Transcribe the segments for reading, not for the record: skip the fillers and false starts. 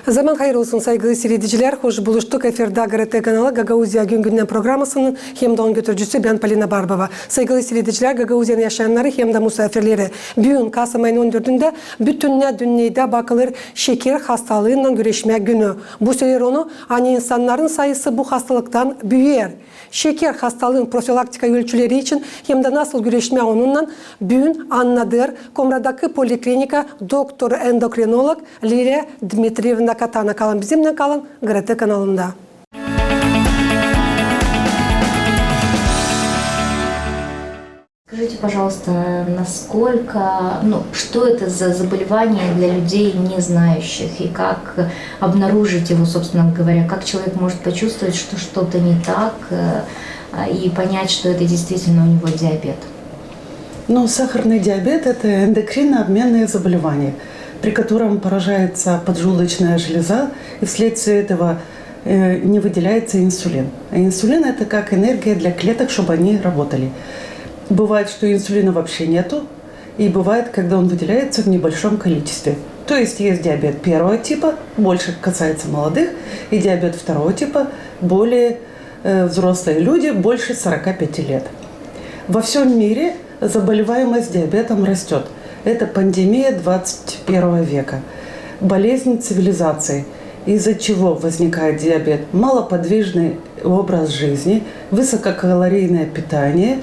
Zaman hayır olsun saygılı seyirciler. Hoş buluştuk. Efirde GRT kanalı Gagauzya Gün Günden programısının hem de onun götürücüsü ben Polina Barbova. Saygılı seyirciler, Gagauzya'nın yaşayanları hem de misafirleri. Bugün Kasım ayının 14'ünde bütün dünyada bakılır şeker hastalığından güreşme günü. Bu sefer onu hani insanların sayısı bu hastalıktan büyür. Şeker hastalığın profilaktika ölçüleri için hem de nasıl güreşme onunla bugün anladır. Komradaki poliklinika doktor endokrinolog Liliya Dmitrievna Katana. Kalın bizimle kalın GRT kanalında. Скажите, пожалуйста, насколько, что это за заболевание для людей, не знающих, и как обнаружить его, собственно говоря, как человек может почувствовать, что что-то не так, и понять, что это действительно у него диабет? Сахарный диабет – это эндокринно-обменное заболевание, при котором поражается поджелудочная железа, и вследствие этого не выделяется инсулин. А инсулин – это как энергия для клеток, чтобы они работали. Бывает, что инсулина вообще нету, и бывает, когда он выделяется в небольшом количестве. То есть диабет первого типа, больше касается молодых, и диабет второго типа, более взрослые люди, больше 45 лет. Во всем мире заболеваемость диабетом растет. Это пандемия 21 века, болезнь цивилизации, из-за чего возникает диабет. Малоподвижный образ жизни, высококалорийное питание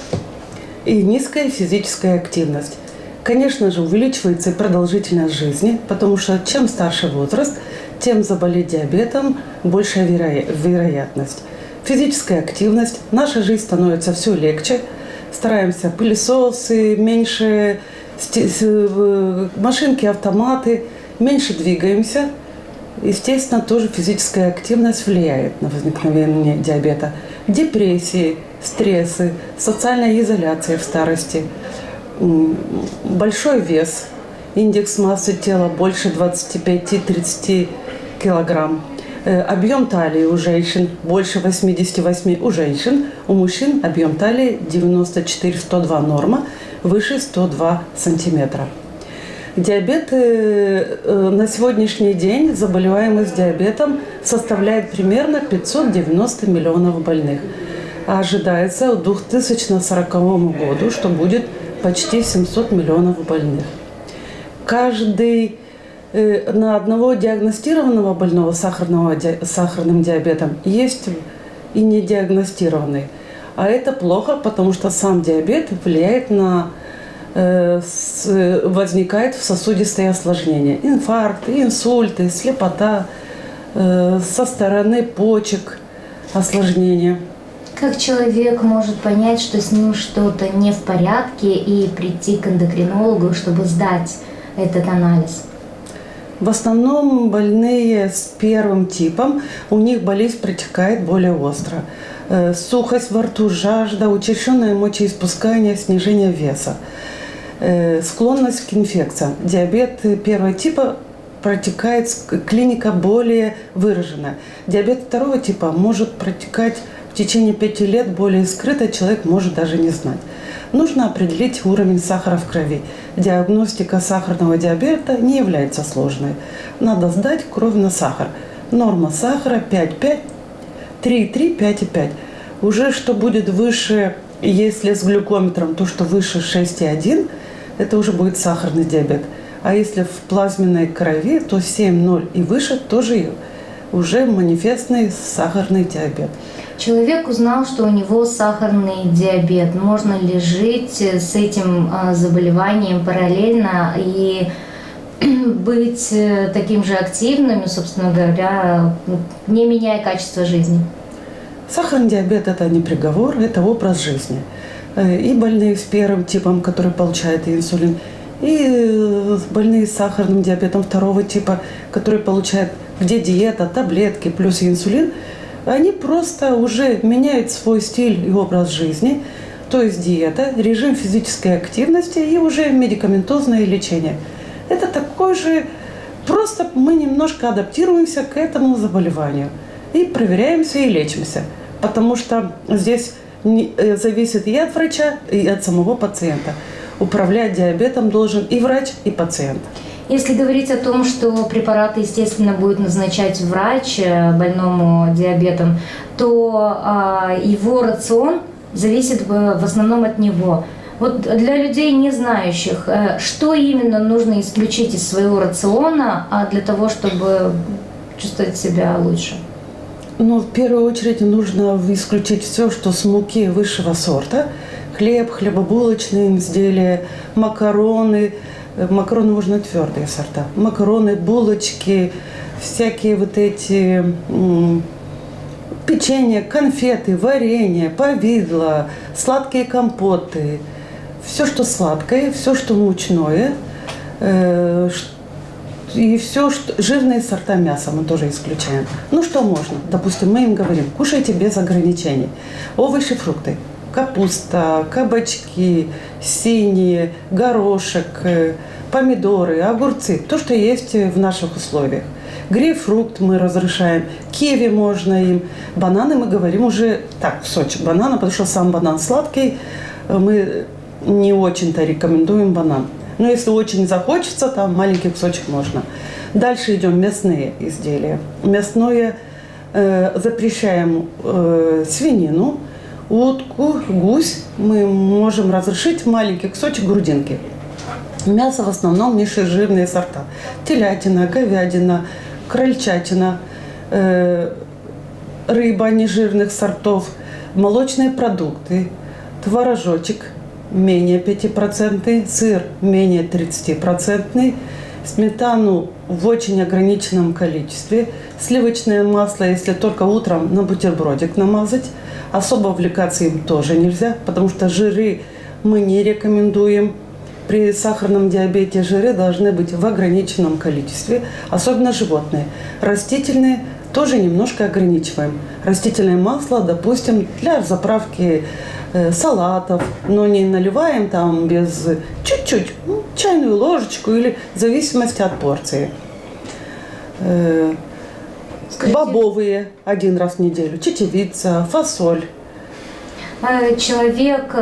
и низкая физическая активность. Конечно же, увеличивается и продолжительность жизни, потому что чем старше возраст, тем заболеть диабетом большая вероятность. Физическая активность. Наша жизнь становится все легче. Стараемся пылесосы, меньше машинки, автоматы, меньше двигаемся. Естественно, тоже физическая активность влияет на возникновение диабета. Депрессии, стрессы, социальная изоляция в старости, большой вес, индекс массы тела больше 25-30 килограмм, объем талии у женщин больше 88 у женщин, у мужчин объем талии 94-102 норма, выше 102 сантиметра. Диабет на сегодняшний день, заболеваемость диабетом составляет примерно 590 миллионов больных. А ожидается к 2040 году, что будет почти 700 миллионов больных. Каждый на одного диагностированного больного сахарным диабетом есть и недиагностированный. А это плохо, потому что сам диабет влияет возникает сосудистые осложнения. Инфаркты, инсульты, слепота, со стороны почек осложнения. Как человек может понять, что с ним что-то не в порядке, и прийти к эндокринологу, чтобы сдать этот анализ? В основном больные с первым типом, у них болезнь протекает более остро. Сухость во рту, жажда, учащенное мочеиспускание, снижение веса. Склонность к инфекциям. Диабет первого типа протекает, клиника более выраженная. Диабет второго типа может протекать в течение 5 лет более скрыто, человек может даже не знать. Нужно определить уровень сахара в крови. Диагностика сахарного диабета не является сложной. Надо сдать кровь на сахар. Норма сахара 5,5, 3,3, 5,5. Уже что будет выше, если с глюкометром, то что выше 6,1, это уже будет сахарный диабет. А если в плазменной крови, то 7,0 и выше тоже уже манифестный сахарный диабет. Человек узнал, что у него сахарный диабет. Можно ли жить с этим заболеванием параллельно и быть таким же активным, собственно говоря, не меняя качество жизни? Сахарный диабет – это не приговор, это образ жизни. И больные с первым типом, которые получают инсулин, и больные с сахарным диабетом второго типа, которые получают, где диета, таблетки плюс инсулин, они просто уже меняют свой стиль и образ жизни, то есть диета, режим физической активности и уже медикаментозное лечение. Это такой же, просто мы немножко адаптируемся к этому заболеванию и проверяемся и лечимся, потому что здесь зависит и от врача, и от самого пациента. Управлять диабетом должен и врач, и пациент. Если говорить о том, что препараты, естественно, будет назначать врач больному диабетом, то его рацион зависит в основном от него. Вот для людей, не знающих, что именно нужно исключить из своего рациона для того, чтобы чувствовать себя лучше? Ну, в первую очередь нужно исключить все, что с муки высшего сорта. Хлеб, хлебобулочные изделия, макароны. Макароны можно твердые сорта. Макароны, булочки, всякие вот эти печенье, конфеты, варенье, повидло, сладкие компоты. Все, что сладкое, все, что мучное, и все, что жирные сорта мяса мы тоже исключаем. Ну, что можно? Допустим, мы им говорим, кушайте без ограничений. Овощи, фрукты, капуста, кабачки, синие, горошек, помидоры, огурцы. То, что есть в наших условиях. Грейпфрукт мы разрешаем, киви можно им. Бананы мы говорим уже так, кусочек банана, потому что сам банан сладкий, мы не очень-то рекомендуем банан. Но если очень захочется, там маленький кусочек можно. Дальше идем мясные изделия. Мясное запрещаем свинину, утку, гусь. Мы можем разрешить маленький кусочек грудинки. Мясо в основном низкожирные сорта. Телятина, говядина, крольчатина, рыба нежирных сортов, молочные продукты, творожочек менее 5%, сыр менее 30%, сметану в очень ограниченном количестве, сливочное масло, если только утром на бутербродик намазать. Особо увлекаться им тоже нельзя, потому что жиры мы не рекомендуем. При сахарном диабете жиры должны быть в ограниченном количестве, особенно животные. Растительные тоже немножко ограничиваем. Растительное масло, допустим, для заправки салатов, но не наливаем там без чуть-чуть, чайную ложечку или в зависимости от порции. Скажите, бобовые один раз в неделю, чечевица, фасоль. Человек,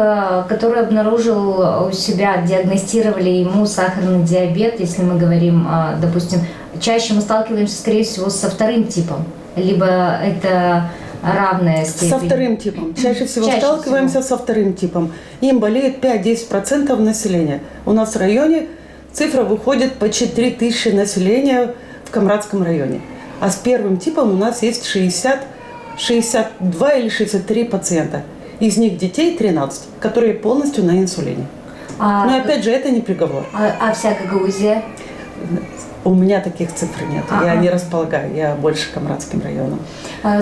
который обнаружил у себя, диагностировали ему сахарный диабет, если мы говорим, допустим, чаще мы сталкиваемся, скорее всего, со вторым типом, либо это равная степень. Со вторым типом. Чаще всего сталкиваемся со вторым типом. Им болеет 5-10% населения. У нас в районе цифра выходит почти 3000 населения в Камрадском районе. А с первым типом у нас есть 62 или 63 пациента. Из них детей 13, которые полностью на инсулине. Но опять же, это не приговор. А вся Гагаузия? У меня таких цифр нет. Я не располагаю. Я больше Камрадским районом.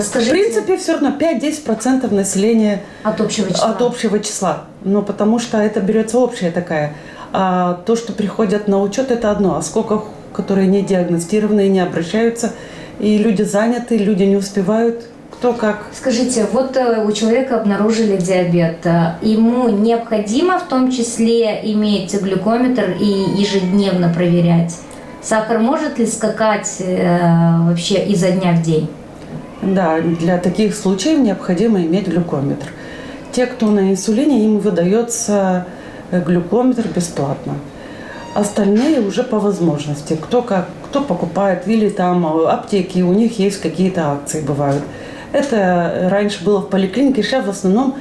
Скажите, в принципе, все равно 5-10% населения от общего числа. Но потому что это берется общая такая. А то, что приходят на учет, это одно. А сколько, которые не диагностированы и не обращаются, и люди заняты, люди не успевают. Кто как. Скажите, вот у человека обнаружили диабет. Ему необходимо в том числе иметь глюкометр и ежедневно проверять? Сахар может ли скакать вообще изо дня в день? Да, для таких случаев необходимо иметь глюкометр. Те, кто на инсулине, им выдается глюкометр бесплатно. Остальные уже по возможности. Кто как, кто покупает, или там аптеки, у них есть какие-то акции бывают. Это раньше было в поликлинике, сейчас в основном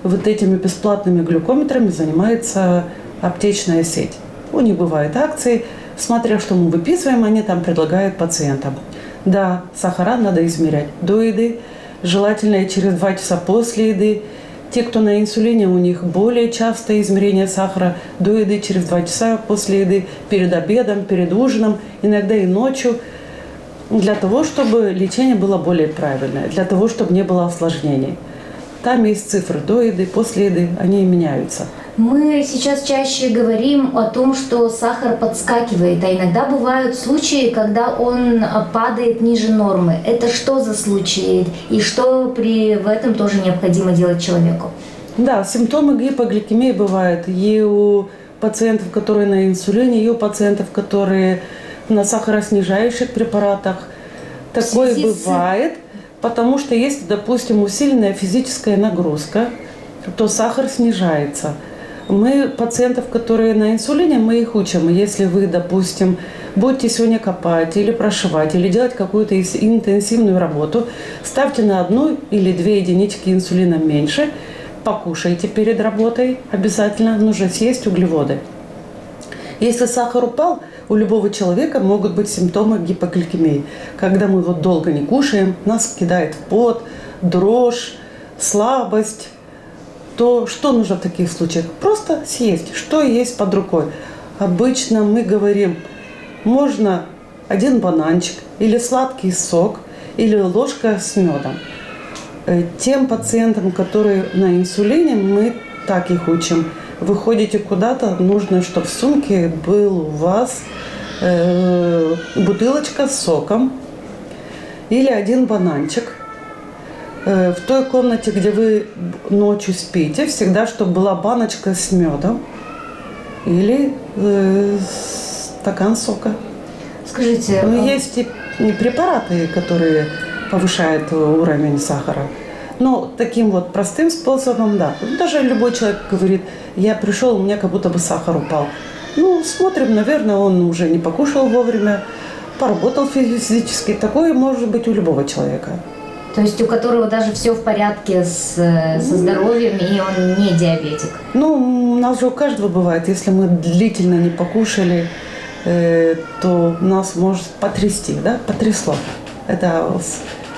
вот этими бесплатными глюкометрами занимается аптечная сеть. У них бывают акции, смотря что мы выписываем, они там предлагают пациентам. Да, сахара надо измерять до еды, желательно и через 2 часа после еды. Те, кто на инсулине, у них более частое измерение сахара до еды, через 2 часа после еды, перед обедом, перед ужином, иногда и ночью. Для того, чтобы лечение было более правильное, для того, чтобы не было осложнений. Там есть цифры до еды, после еды, они меняются. Мы сейчас чаще говорим о том, что сахар подскакивает, а иногда бывают случаи, когда он падает ниже нормы. Это что за случаи и что в этом тоже необходимо делать человеку? Да, симптомы гипогликемии бывают и у пациентов, которые на инсулине, и у пациентов, которые на сахароснижающих препаратах. Такое бывает, потому что есть, допустим, усиленная физическая нагрузка, то сахар снижается. Мы пациентов, которые на инсулине, мы их учим. Если вы, допустим, будете сегодня копать или прошивать, или делать какую-то интенсивную работу, ставьте на 1 или 2 единички инсулина меньше, покушайте перед работой обязательно, нужно съесть углеводы. Если сахар упал, у любого человека могут быть симптомы гипогликемии. Когда мы вот долго не кушаем, нас кидает в пот, дрожь, слабость, то что нужно в таких случаях? Просто съесть, что есть под рукой. Обычно мы говорим, можно 1 бананчик, или сладкий сок, или ложка с медом. Тем пациентам, которые на инсулине, мы так их учим. Вы ходите куда-то, нужно, чтобы в сумке был у вас бутылочка с соком или 1 бананчик. В той комнате, где вы ночью спите, всегда, чтобы была баночка с медом или стакан сока. Скажите, Но есть и препараты, которые повышают уровень сахара. Но таким вот простым способом, да. Даже любой человек говорит, я пришел, у меня как будто бы сахар упал. Ну, смотрим, наверное, он уже не покушал вовремя, поработал физически. Такое может быть у любого человека. то есть у которого даже все в порядке со здоровьем, и он не диабетик? Ну, у нас же у каждого бывает, если мы длительно не покушали, то нас может потрясти, да, потрясло. Это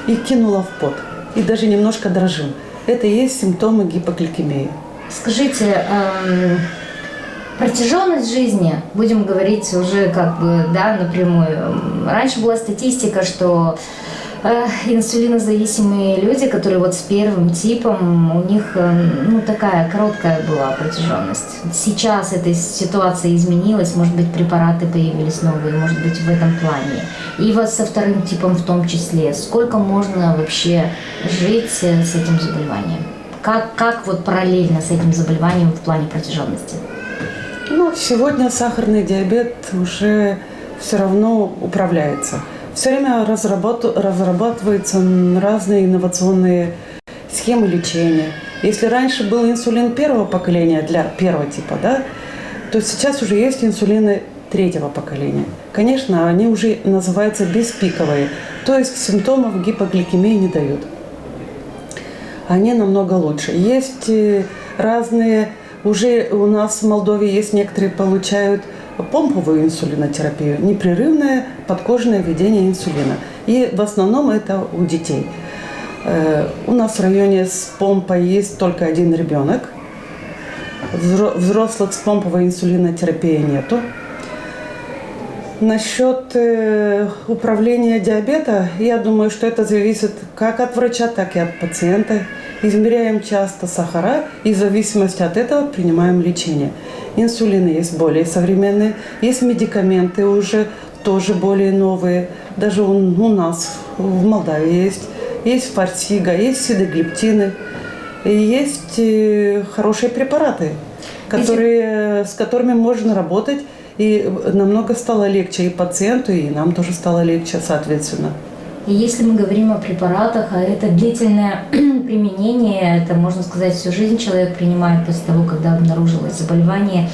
и кинуло в пот, и даже немножко дрожим. Это и есть симптомы гипогликемии. Скажите, протяженность жизни, будем говорить уже как бы, да, напрямую. Раньше была статистика, что инсулинозависимые люди, которые вот с первым типом, у них, ну, такая короткая была протяженность. Сейчас эта ситуация изменилась, может быть, препараты появились новые, может быть, в этом плане. И вот со вторым типом в том числе. Сколько можно вообще жить с этим заболеванием? Как вот параллельно с этим заболеванием в плане протяженности? Ну, сегодня сахарный диабет уже все равно управляется. Все время разрабатываются разные инновационные схемы лечения. Если раньше был инсулин первого поколения для первого типа, да, то сейчас уже есть инсулины третьего поколения. Конечно, они уже называются беспиковые, то есть симптомов гипогликемии не дают. Они намного лучше. Есть разные, уже у нас в Молдове есть некоторые получают помповую инсулинотерапию, непрерывное подкожное введение инсулина. И в основном это у детей. У нас в районе с помпой есть только один ребенок. Взрослых с помповой инсулинотерапией нету. Насчет управления диабета, я думаю, что это зависит как от врача, так и от пациента. Измеряем часто сахара и в зависимости от этого принимаем лечение. Инсулины есть более современные, есть медикаменты уже тоже более новые. Даже у нас в Молдавии есть фарсига, есть сидаглиптины, и есть хорошие препараты, с которыми можно работать. И намного стало легче и пациенту, и нам тоже стало легче, соответственно. И если мы говорим о препаратах, а это длительное применение, это, можно сказать, всю жизнь человек принимает после того, когда обнаружилось заболевание,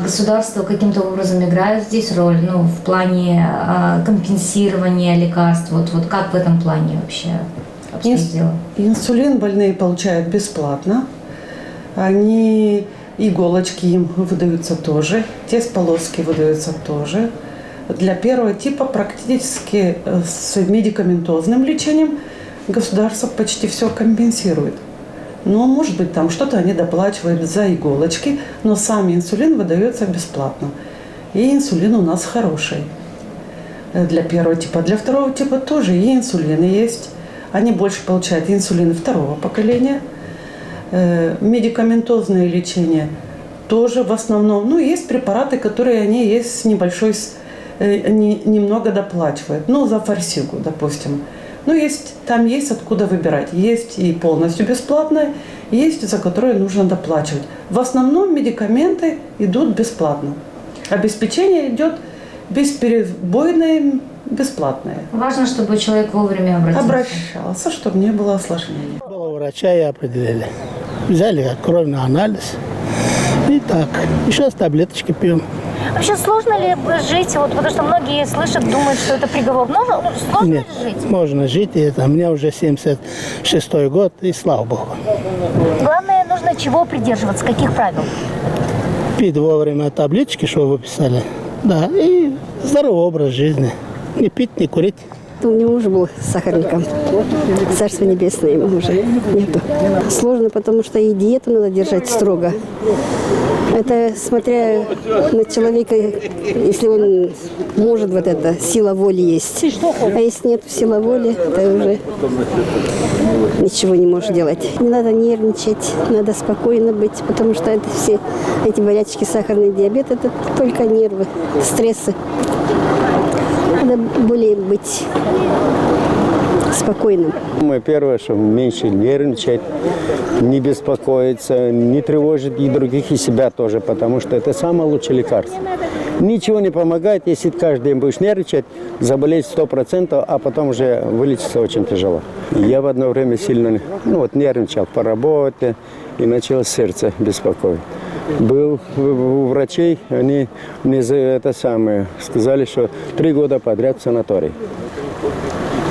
государство каким-то образом играет здесь роль, ну, в плане компенсирования лекарств, вот как в этом плане вообще обстоит дело? Инсулин больные получают бесплатно. Иголочки им выдаются тоже, полоски выдаются тоже. Для первого типа практически с медикаментозным лечением государство почти все компенсирует. Но, может быть, там что-то они доплачивают за иголочки, но сам инсулин выдается бесплатно. И инсулин у нас хороший для первого типа. Для второго типа тоже и инсулины есть. Они больше получают инсулин второго поколения. Медикаментозное лечение тоже в основном. Ну, есть препараты, которые они есть с небольшой, немного доплачивают. Ну, за фарсигу, допустим. Ну, там есть откуда выбирать. Есть и полностью бесплатное, есть за которые нужно доплачивать. В основном медикаменты идут бесплатно. Обеспечение идет бесперебойное, бесплатное. Важно, чтобы человек вовремя обращался, чтобы не было осложнений. Было врача и определили. Взяли кровь на анализ. И так. И сейчас таблеточки пьем. Вообще сложно ли жить, вот, потому что многие слышат, думают, что это приговор. Сложно Нет, ли жить? можно жить. И это. У меня уже 76-й год, и слава богу. Главное, нужно чего придерживаться, каких правил? Пить вовремя таблеточки, что вы писали. Да, и здоровый образ жизни. Не пить, не курить. У него муж был сахарником. Царство небесное ему уже нету. Сложно, потому что и диету надо держать строго. Это смотря на человека, если он может, вот это, сила воли есть. А если нет силы воли, то уже ничего не можешь делать. Не надо нервничать, надо спокойно быть, потому что это все эти болячки, сахарный диабет, это только нервы, стрессы. Надо более быть спокойным. Первое, что меньше нервничать, не беспокоиться, не тревожить и других, и себя тоже, потому что это самое лучшее лекарство. Ничего не помогает, если каждый день будешь нервничать, заболеть 100%, а потом уже вылечиться очень тяжело. Я в одно время сильно нервничал по работе, и начало сердце беспокоить. Был у врачей, они мне сказали, что 3 года подряд в санатории.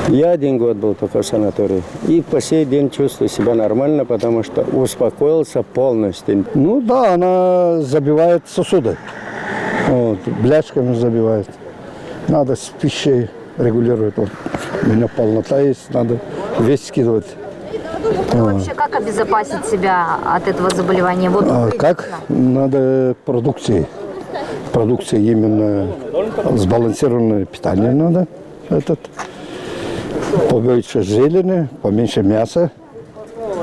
Я 1 год был только в санатории. И по сей день чувствую себя нормально, потому что успокоился полностью. Ну да, она забивает сосуды. Вот, бляшками забивает. Надо с пищей регулировать. Вот, у меня полнота есть, надо вес скидывать. Вообще, как обезопасить себя от этого заболевания? Вот, Как? Надо продукции. Продукция именно сбалансированное питание надо. Побольше зелени, поменьше мяса.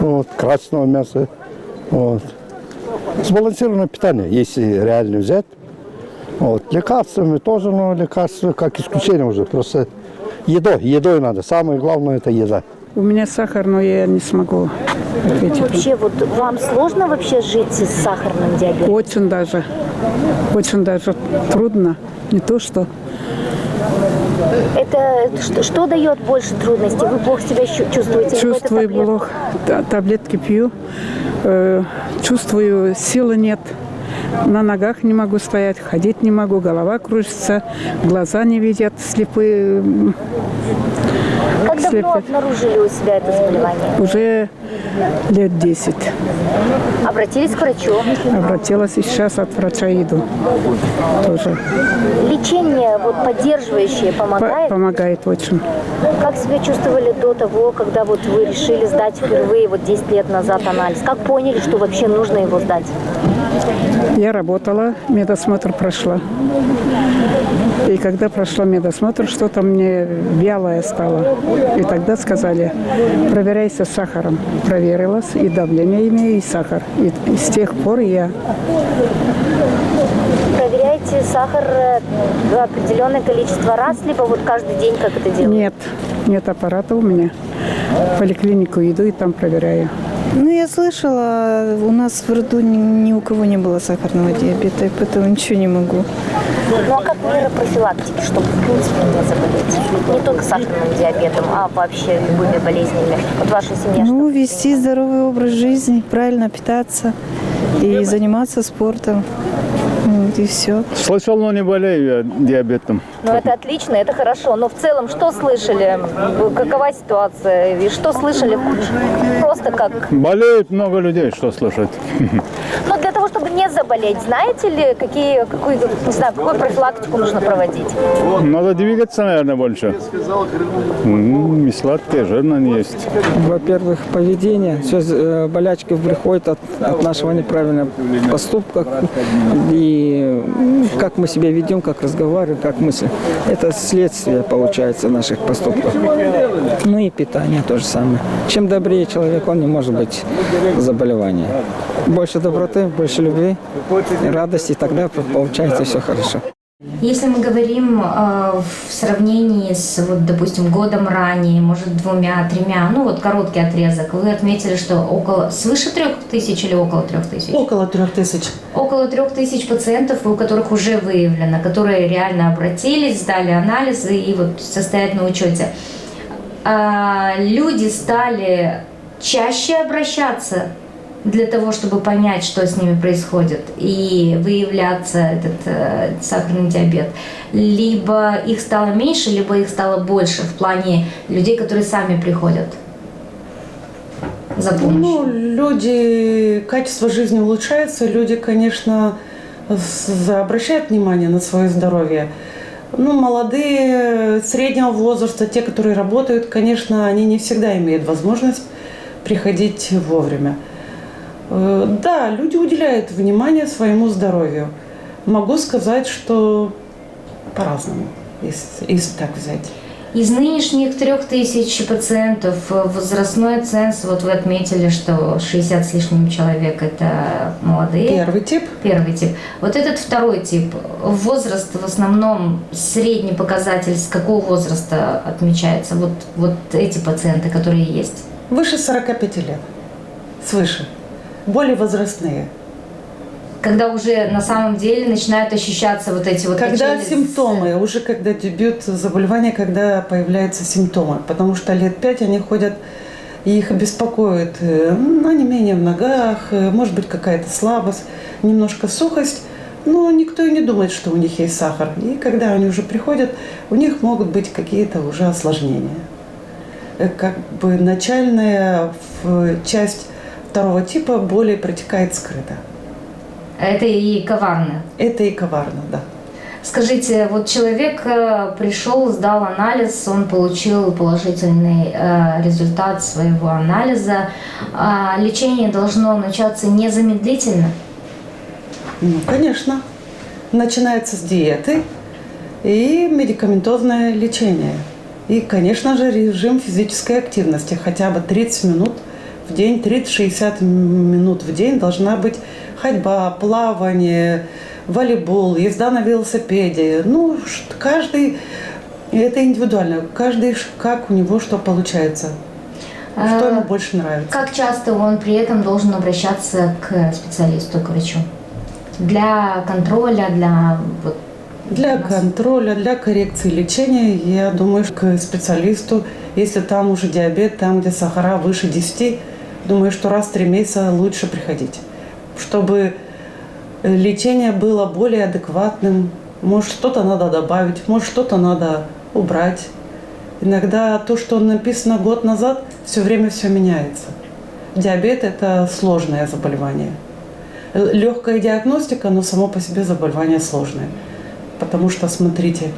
Вот, красного мяса. Вот. Сбалансированное питание, если реально взять. Вот. Лекарствами тоже, но лекарства как исключение уже. Просто едой надо. Самое главное это еда. У меня сахар, но я не смогу. вообще, вот вам сложно вообще жить с сахарным диабетом? Очень даже трудно. Не то, что... Это что дает больше трудностей? Вы плохо себя чувствуете? Чувствую плохо. Таблетки пью. Чувствую, силы нет. На ногах не могу стоять, ходить не могу, голова кружится, глаза не видят, слепые. Как давно обнаружили у себя это заболевание? Уже лет 10. Обратились к врачу? Обратилась, и сейчас от врача иду. Тоже. Лечение вот поддерживающее помогает? Помогает очень. Как себя чувствовали до того, когда вот вы решили сдать впервые вот 10 лет назад анализ? Как поняли, что вообще нужно его сдать? Я работала, медосмотр прошла. И когда прошла медосмотр, что-то мне вялое стало. И тогда сказали, проверяйся с сахаром. Проверилась, и давление имею, и сахар. И с тех пор я... Проверяете сахар определенное количество раз, либо вот каждый день, как это делаете? Нет аппарата у меня. В поликлинику иду и там проверяю. Ну, я слышала, у нас в роду ни у кого не было сахарного диабета, и поэтому ничего не могу. Ну, а как меры профилактики, чтобы, в принципе, не заболеть? Не только сахарным диабетом, а вообще любыми болезнями. Вот ваша семья Ну, вести здоровый образ жизни, правильно питаться и заниматься спортом. Вот и все. Слышал, но не болею я диабетом. Ну, это отлично, это хорошо. Но в целом, что слышали? Какова ситуация? И что слышали? Просто как... Болеют много людей, что слышать. Ну, для того, чтобы не заболеть, знаете ли, какую профилактику нужно проводить? Надо двигаться, наверное, больше. И сладкое, жирное не есть. Во-первых, поведение. Все болячки приходят от нашего неправильного поступка. И как мы себя ведем, как разговариваем, как мыслим. Это следствие, получается, наших поступков. Ну и питание то же самое. Чем добрее человек, он не может быть заболеванием. Больше доброты, больше любви, радости, тогда получается все хорошо. Если мы говорим в сравнении с, вот, допустим, годом ранее, может, 2-3, ну вот короткий отрезок, вы отметили, что свыше 3000 или около 3000? Около 3000. Около 3000 пациентов, у которых уже выявлено, которые реально обратились, сдали анализы и вот состоят на учете. Люди стали чаще обращаться для того, чтобы понять, что с ними происходит, и выявляться этот сахарный диабет? Либо их стало меньше, либо их стало больше в плане людей, которые сами приходят за помощью? Ну, люди, качество жизни улучшается, люди, конечно, обращают внимание на свое здоровье. Ну, молодые, среднего возраста, те, которые работают, конечно, они не всегда имеют возможность приходить вовремя. Да, люди уделяют внимание своему здоровью. Могу сказать, что по-разному, если так взять. Из нынешних 3000 пациентов возрастной ценз, вот вы отметили, что 60 с лишним человек – это молодые. Первый тип. Первый тип. Вот этот второй тип, возраст в основном, средний показатель с какого возраста отмечается? Вот эти пациенты, которые есть. Выше 45 лет, свыше, более возрастные. Когда уже на самом деле начинают ощущаться вот эти вот когда качели симптомы, уже когда дебют заболевания, когда появляются симптомы. Потому что лет 5 они ходят, и их беспокоит онемение в ногах, может быть какая-то слабость, немножко сухость. Но никто и не думает, что у них есть сахар. И когда они уже приходят, у них могут быть какие-то уже осложнения. Как бы начальная часть второго типа более протекает скрыто. Это и коварно. Это и коварно, да. Скажите, вот человек пришел, сдал анализ, он получил положительный результат своего анализа. Лечение должно начаться незамедлительно? Ну, конечно. Начинается с диеты и медикаментозное лечение. И, конечно же, режим физической активности. Хотя бы 30 минут в день, 30-60 минут в день должна быть ходьба, плавание, волейбол, езда на велосипеде. Ну, каждый, это индивидуально, каждый как у него что получается, что ему больше нравится. Как часто он при этом должен обращаться к специалисту, к врачу? Для контроля, Для контроля, для коррекции лечения, я думаю, к специалисту, если там уже диабет, там, где сахара выше 10, думаю, что раз в 3 месяца лучше приходить, чтобы лечение было более адекватным. Может, что-то надо добавить, может, что-то надо убрать. Иногда то, что написано год назад, все время все меняется. Диабет – это сложное заболевание. Легкая диагностика, но само по себе заболевание сложное. Потому что, смотрите,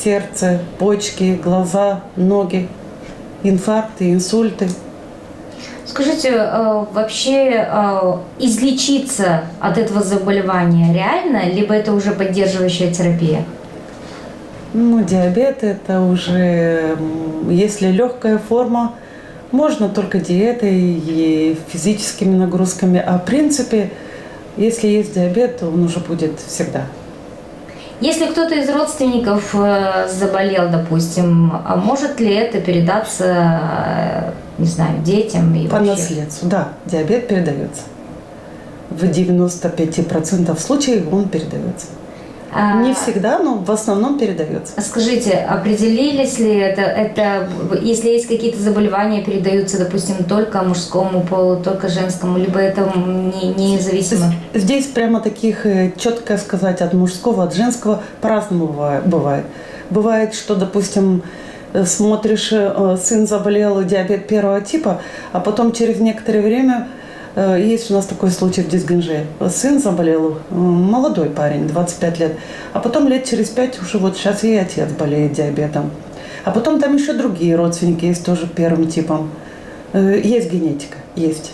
сердце, почки, глаза, ноги, инфаркты, инсульты. Скажите, вообще излечиться от этого заболевания реально, либо это уже поддерживающая терапия? Ну, диабет – это уже, если легкая форма, можно только диетой и физическими нагрузками. А в принципе, если есть диабет, то он уже будет всегда. Если кто-то из родственников заболел, допустим, может ли это передаться, не знаю, детям? И по вообще? наследству, да, диабет передается. В 95% случаев он передается. Не всегда, но в основном передается. Скажите, определились ли это, если есть какие-то заболевания, передаются, допустим, только мужскому полу, только женскому, либо это независимо? Здесь прямо таких, четко сказать, от мужского, от женского по-разному бывает. Бывает, что, допустим, смотришь, сын заболел диабет 1 типа, а потом через некоторое время, есть у нас такой случай в Дизгинже, сын заболел, молодой парень, 25 лет, а потом лет через 5 уже вот сейчас и отец болеет диабетом. А потом там еще другие родственники есть тоже 1 типом. Есть генетика, есть.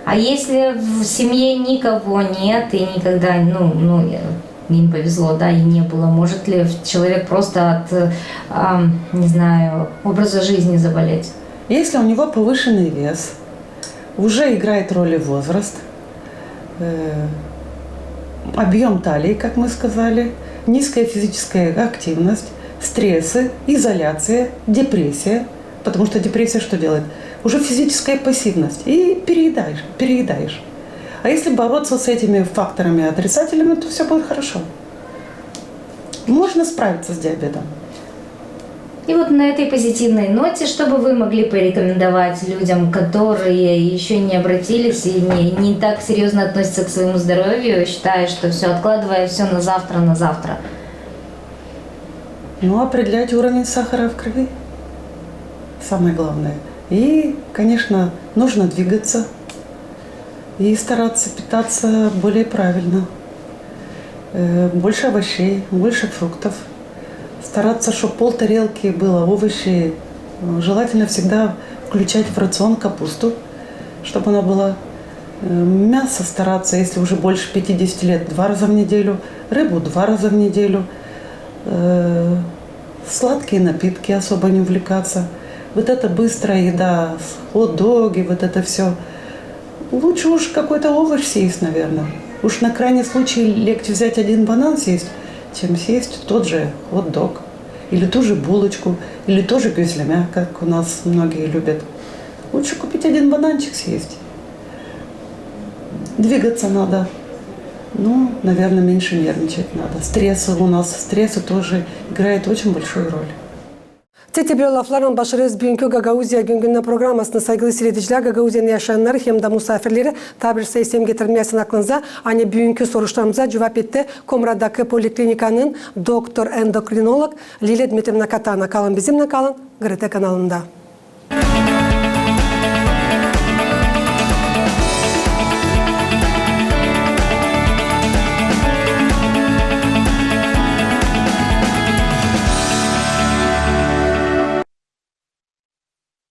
А если в семье никого нет и никогда, не повезло, да, и не было, может ли человек просто от, не знаю, образа жизни заболеть? Если у него повышенный вес, уже играет роль и возраст, объем талии, как мы сказали, низкая физическая активность, стрессы, изоляция, депрессия. Потому что депрессия что делает? Уже физическая пассивность. И переедаешь. А если бороться с этими факторами отрицательными, то все будет хорошо. Можно справиться с диабетом. И вот на этой позитивной ноте, что бы вы могли порекомендовать людям, которые еще не обратились и не так серьезно относятся к своему здоровью, считая, что все, откладывая все на завтра. Ну, определять уровень сахара в крови. Самое главное. И, конечно, нужно двигаться и стараться питаться более правильно. Больше овощей, больше фруктов. Стараться, чтобы полтарелки было овощей. Желательно всегда включать в рацион капусту, чтобы она была. Мясо стараться, если уже больше 50 лет, 2 раза в неделю. Рыбу 2 раза в неделю. Сладкие напитки особо не увлекаться. Вот это быстрая еда, хот-доги, вот это все. Лучше уж какой-то овощ съесть, наверное. Уж на крайний случай легче взять 1 банан съесть, чем съесть тот же хот-дог. Или ту же булочку, или тоже гюзлемя, как у нас многие любят. Лучше купить 1 бананчик съесть. Двигаться надо. Ну, наверное, меньше нервничать надо. Стрессы тоже играют очень большую роль. Тетебир lafların başarız bugünkü Gagauzya güngünün programmasında saygılı seyirciler, Gagauzyan'ın yaşayanları hem de misafirleri tabir sayısım getirmeyesin aklınıza. Hani bugünkü soruşlarımıza cevap etti Komradaki Poliklinikanın doktor endokrinolog Liliya Dmitryevna Katana. Kalın bizimle kalın, GRT kanalında.